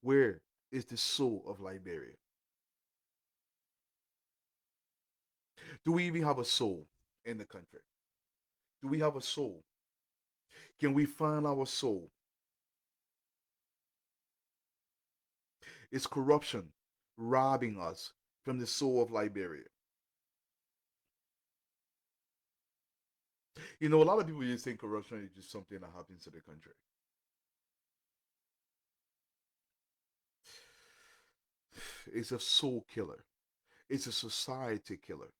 Where is the soul of Liberia? Do we even have a soul in the country? Do we have a soul? Can we find our soul? Is corruption robbing us from the soul of Liberia? A lot of people just think corruption is just something that happens to the country. It's a soul killer. It's a society killer.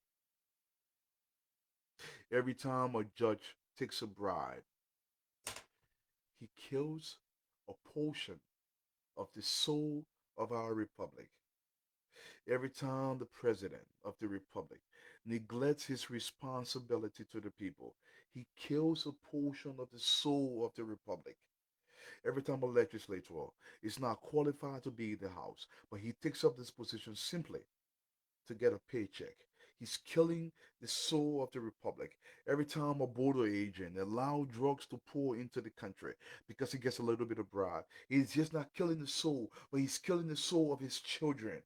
Every time a judge takes a bribe, he kills a portion of the soul of our republic. Every time the president of the republic neglects his responsibility to the people, he kills a portion of the soul of the republic. Every time a legislator is not qualified to be in the House, but he takes up this position simply to get a paycheck. He's killing the soul of the republic. Every time a border agent allows drugs to pour into the country because he gets a little bit of bribe, he's just not killing the soul, but he's killing the soul of his children.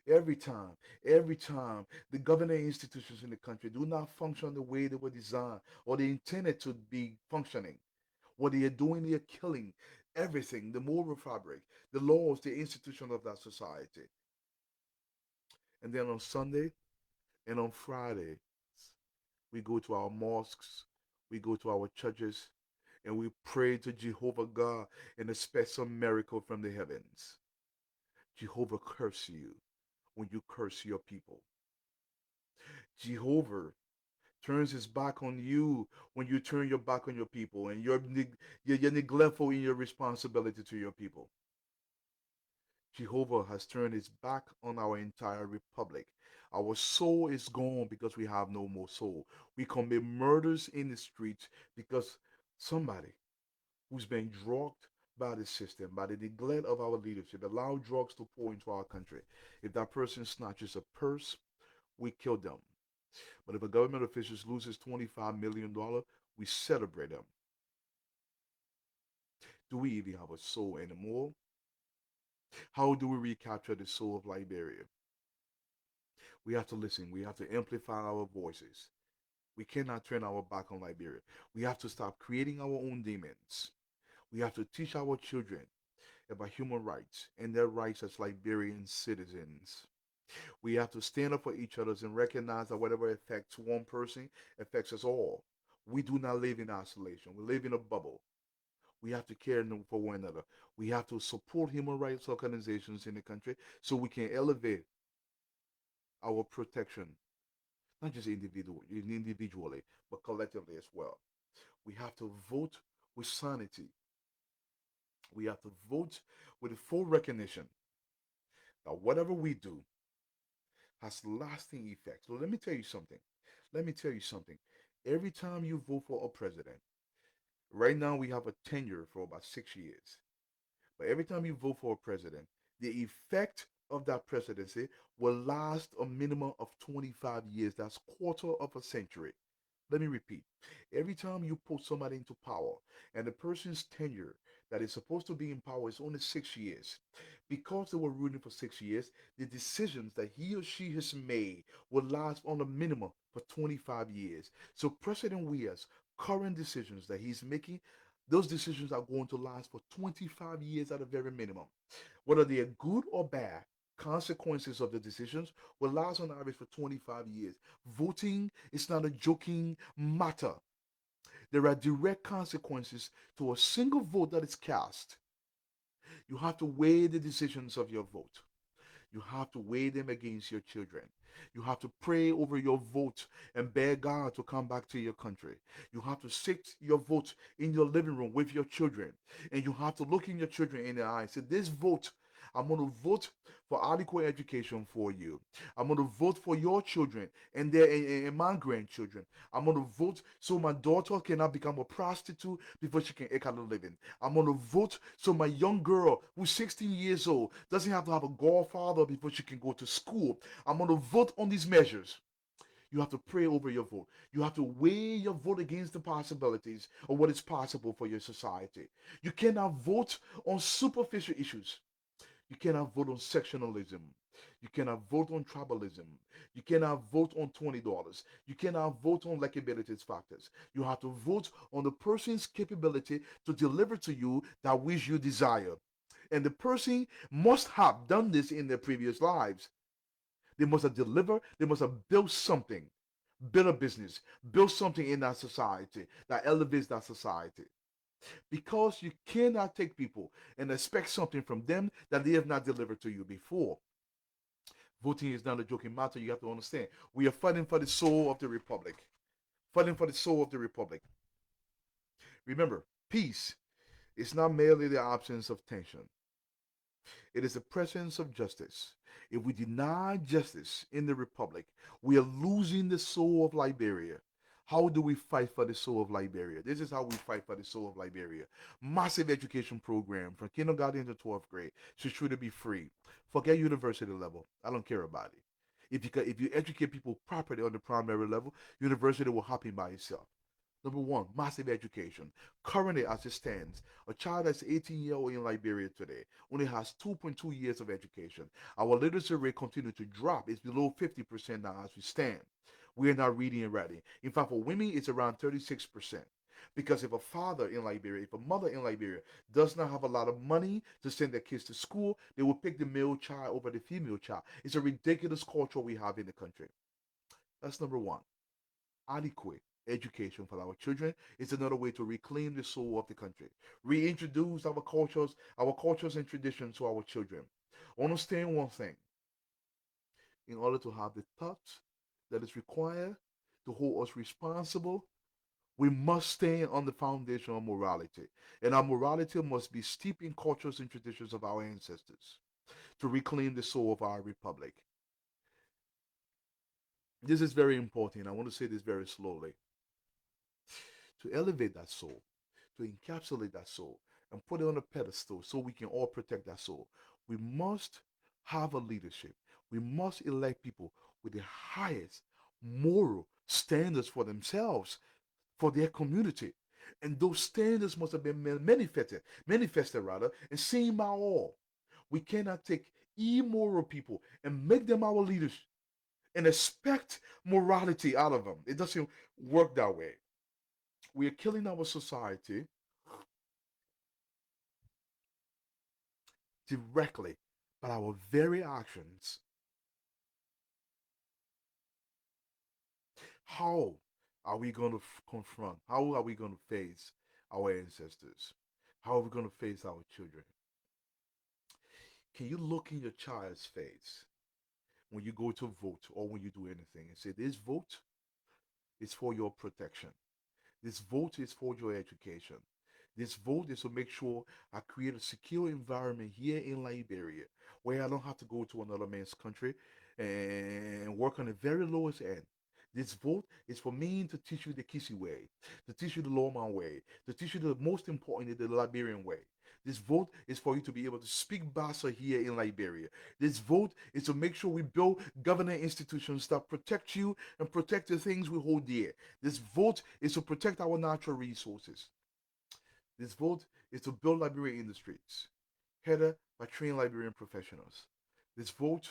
Every time, every time the governing institutions in the country do not function the way they were designed or they intended to be functioning, what they are doing, they are killing everything, the moral fabric, the laws, the institution of that society. And then on Sunday and on Friday, we go to our mosques, we go to our churches, and we pray to Jehovah God and expect some miracle from the heavens. Jehovah curse you when you curse your people. Jehovah turns his back on you when you turn your back on your people and you're neglectful in your responsibility to your people. Jehovah has turned his back on our entire republic. Our soul is gone because we have no more soul. We commit murders in the streets because somebody who's been drugged by the system, by the neglect of our leadership, allow drugs to pour into our country. If that person snatches a purse, we kill them. But if a government official loses $25 million, we celebrate them. Do we even have a soul anymore? How do we recapture the soul of Liberia? We have to listen. We have to amplify our voices. We cannot turn our back on Liberia. We have to stop creating our own demons. We have to teach our children about human rights and their rights as Liberian citizens. We have to stand up for each other and recognize that whatever affects one person affects us all. We do not live in isolation. We live in a bubble. We have to care for one another. We have to support human rights organizations in the country so we can elevate our protection, not just individually, but collectively as well. We have to vote with sanity. We have to vote with full recognition that whatever we do has lasting effects. So let me tell you something. Let me tell you something. Every time you vote for a president, right now we have a tenure for about 6 years. But every time you vote for a president, the effect of that presidency will last a minimum of 25 years. That's quarter of a century. Let me repeat. Every time you put somebody into power and the person's tenure that is supposed to be in power is only 6 years, because they were ruling for 6 years, the decisions that he or she has made will last on a minimum for 25 years. So President Weah's current decisions that he's making, those decisions are going to last for 25 years at a very minimum. Whether they are good or bad, consequences of the decisions will last on average for 25 years. Voting is not a joking matter. There are direct consequences to a single vote that is cast. You have to weigh the decisions of your vote. You have to weigh them against your children. You have to pray over your vote and beg God to come back to your country. You have to sit your vote in your living room with your children. And you have to look in your children in the eye and say, this vote, I'm going to vote for adequate education for you. I'm going to vote for your children and my grandchildren. I'm going to vote so my daughter cannot become a prostitute before she can make a living. I'm going to vote so my young girl who's 16 years old doesn't have to have a godfather before she can go to school. I'm going to vote on these measures. You have to pray over your vote. You have to weigh your vote against the possibilities of what is possible for your society. You cannot vote on superficial issues. You cannot vote on sectionalism. You cannot vote on tribalism. You cannot vote on $20. You cannot vote on likability factors. You have to vote on the person's capability to deliver to you that which you desire. And the person must have done this in their previous lives. They must have delivered, they must have built something, built a business, built something in that society that elevates that society. Because you cannot take people and expect something from them that they have not delivered to you before. Voting is not a joking matter. You have to understand. We are fighting for the soul of the republic. Fighting for the soul of the republic. Remember, peace is not merely the absence of tension. It is the presence of justice. If we deny justice in the republic, we are losing the soul of Liberia. How do we fight for the soul of Liberia? This is how we fight for the soul of Liberia. Massive education program from kindergarten to 12th grade should truly be free. Forget university level. I don't care about it. If you educate people properly on the primary level, university will happen by itself. Number one, massive education. Currently, as it stands, a child that's 18-year-old in Liberia today only has 2.2 years of education. Our literacy rate continues to drop. It's below 50% now as we stand. We are not reading and writing. In fact, for women, it's around 36%. Because if a father in Liberia, if a mother in Liberia does not have a lot of money to send their kids to school, they will pick the male child over the female child. It's a ridiculous culture we have in the country. That's number one. Adequate education for our children is another way to reclaim the soul of the country. Reintroduce our cultures and traditions to our children. Understand one thing: in order to have the thoughts that is required to hold us responsible, we must stand on the foundation of morality. And our morality must be steeped in cultures and traditions of our ancestors to reclaim the soul of our republic. This is very important. I want to say this very slowly. To elevate that soul, to encapsulate that soul, and put it on a pedestal so we can all protect that soul. We must have a leadership. We must elect people with the highest moral standards for themselves, for their community. And those standards must have been manifested rather, and seen by all. We cannot take immoral people and make them our leaders and expect morality out of them. It doesn't work that way. We are killing our society directly by our very actions. How are we going to confront? How are we going to face our ancestors? How are we going to face our children? Can you look in your child's face when you go to vote or when you do anything and say, this vote is for your protection? This vote is for your education. This vote is to make sure I create a secure environment here in Liberia where I don't have to go to another man's country and work on the very lowest end. This vote is for me to teach you the Kisi way, to teach you the Loma way, to teach you the most important, the Liberian way. This vote is for you to be able to speak Bassa here in Liberia. This vote is to make sure we build government institutions that protect you and protect the things we hold dear. This vote is to protect our natural resources. This vote is to build Liberian industries, headed by trained Liberian professionals. This vote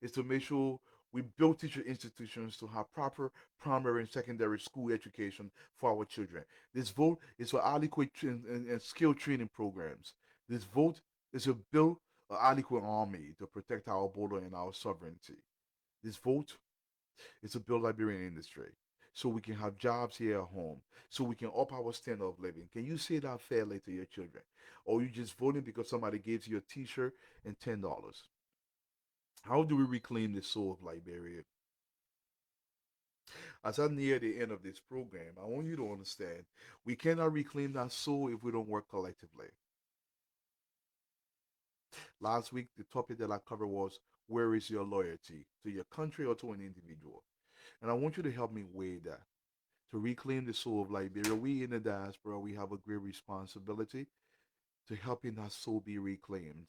is to make sure we build teacher institutions to have proper primary and secondary school education for our children. This vote is for adequate and skill training programs. This vote is to build an adequate army to protect our border and our sovereignty. This vote is to build Liberian industry so we can have jobs here at home, so we can up our standard of living. Can you say that fairly to your children? Or you just voting because somebody gives you a t-shirt and $10? How do we reclaim the soul of Liberia? As I near the end of this program, I want you to understand we cannot reclaim that soul if we don't work collectively. Last week, the topic that I covered was, where is your loyalty to your country or to an individual? And I want you to help me weigh that. To reclaim the soul of Liberia, we in the diaspora, we have a great responsibility to helping that soul be reclaimed.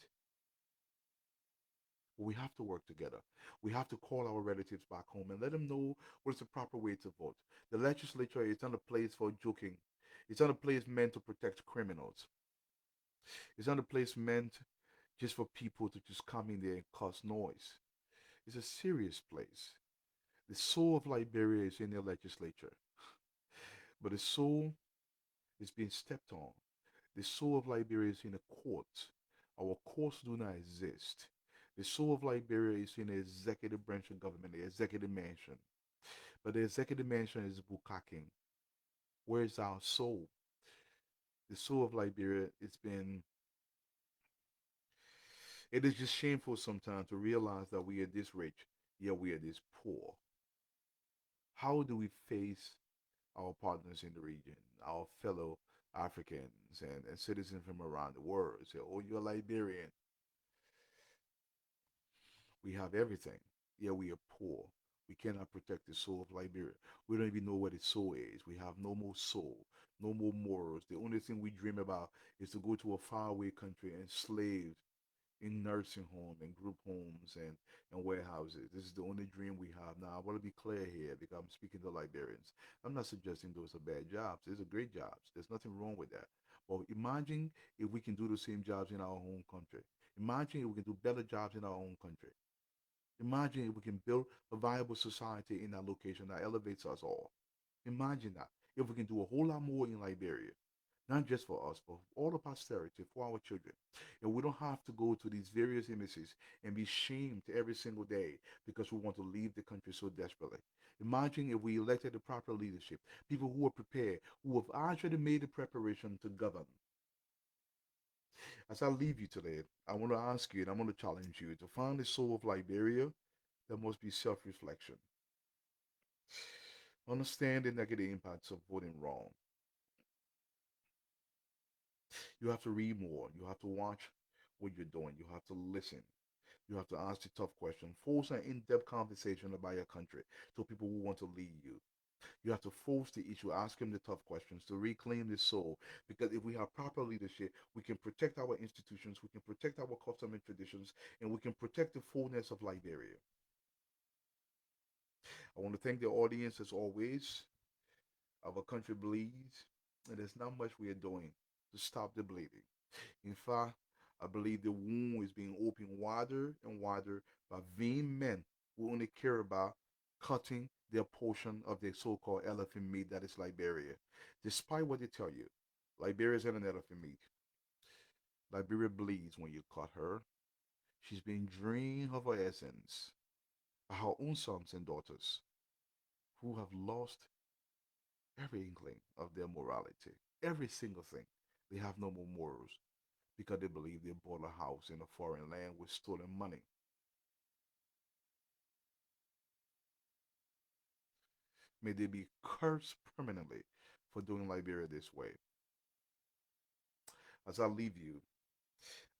We have to work together. We have to call our relatives back home and let them know what is the proper way to vote. The legislature is not a place for joking. It's not a place meant to protect criminals. It's not a place meant just for people to just come in there and cause noise. It's a serious place. The soul of Liberia is in the legislature, but the soul is being stepped on. The soul of Liberia is in the courts. Our courts do not exist. The soul of Liberia is in the executive branch of government, the executive mansion. But the executive mansion is bukaking. Where is our soul? The soul of Liberia, it's been It is just shameful sometimes to realize that we are this rich, yet we are this poor. How do we face our partners in the region, our fellow Africans and citizens from around the world? Say, oh, you're Liberian. We have everything. Yeah, we are poor. We cannot protect the soul of Liberia. We don't even know what its soul is. We have no more soul, no more morals. The only thing we dream about is to go to a faraway country enslaved in nursing homes and group homes and warehouses. This is the only dream we have. Now, I want to be clear here because I'm speaking to Liberians. I'm not suggesting those are bad jobs. These are great jobs. There's nothing wrong with that. But imagine if we can do the same jobs in our own country. Imagine if we can do better jobs in our own country. Imagine if we can build a viable society in that location that elevates us all. Imagine that. If we can do a whole lot more in Liberia, not just for us, but for all the posterity, for our children. And we don't have to go to these various embassies and be shamed every single day because we want to leave the country so desperately. Imagine if we elected the proper leadership, people who are prepared, who have actually made the preparation to govern. As I leave you today, I want to ask you and I want to challenge you to find the soul of Liberia. There must be self reflection. Understand the negative impacts of voting wrong. You have to read more. You have to watch what you're doing. You have to listen. You have to ask the tough question. Force an in-depth conversation about your country to people who want to lead you. You have to force the issue, ask them the tough questions to reclaim the soul. Because if we have proper leadership, we can protect our institutions, we can protect our custom and traditions, and we can protect the fullness of Liberia. I want to thank the audience as always. Our country bleeds, and there's not much we are doing to stop the bleeding. In fact, I believe the wound is being opened wider and wider by vain men who only care about cutting their portion of the so-called elephant meat that is Liberia. Despite what they tell you, Liberia is not an elephant meat. Liberia bleeds when you cut her. She's being drained of her essence by her own sons and daughters who have lost every inkling of their morality, every single thing. They have no more morals because they believe they bought a house in a foreign land with stolen money. May they be cursed permanently for doing Liberia this way. As I leave you,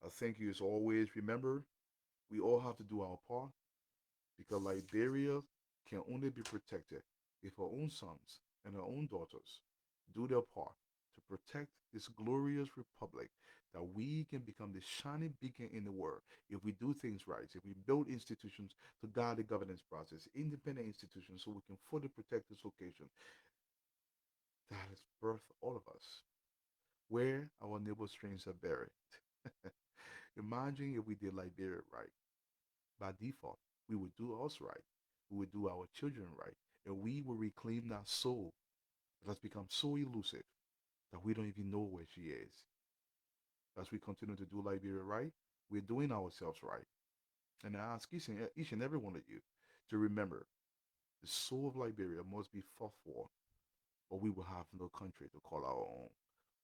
I thank you as always. Remember, we all have to do our part because Liberia can only be protected if our own sons and our own daughters do their part to protect this glorious republic that we can become the shining beacon in the world if we do things right, if we build institutions to guide the governance process, independent institutions so we can fully protect this location that has birthed all of us, where our neighbor streams are buried. Imagine if we did Liberia right. By default, we would do us right. We would do our children right. And we will reclaim that soul that has become so elusive that we don't even know where she is. As we continue to do Liberia right, we're doing ourselves right. And I ask each and every one of you to remember the soul of Liberia must be fought for, or we will have no country to call our own.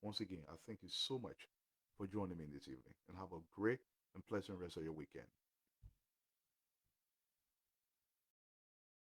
Once again, I thank you so much for joining me this evening and have a great and pleasant rest of your weekend.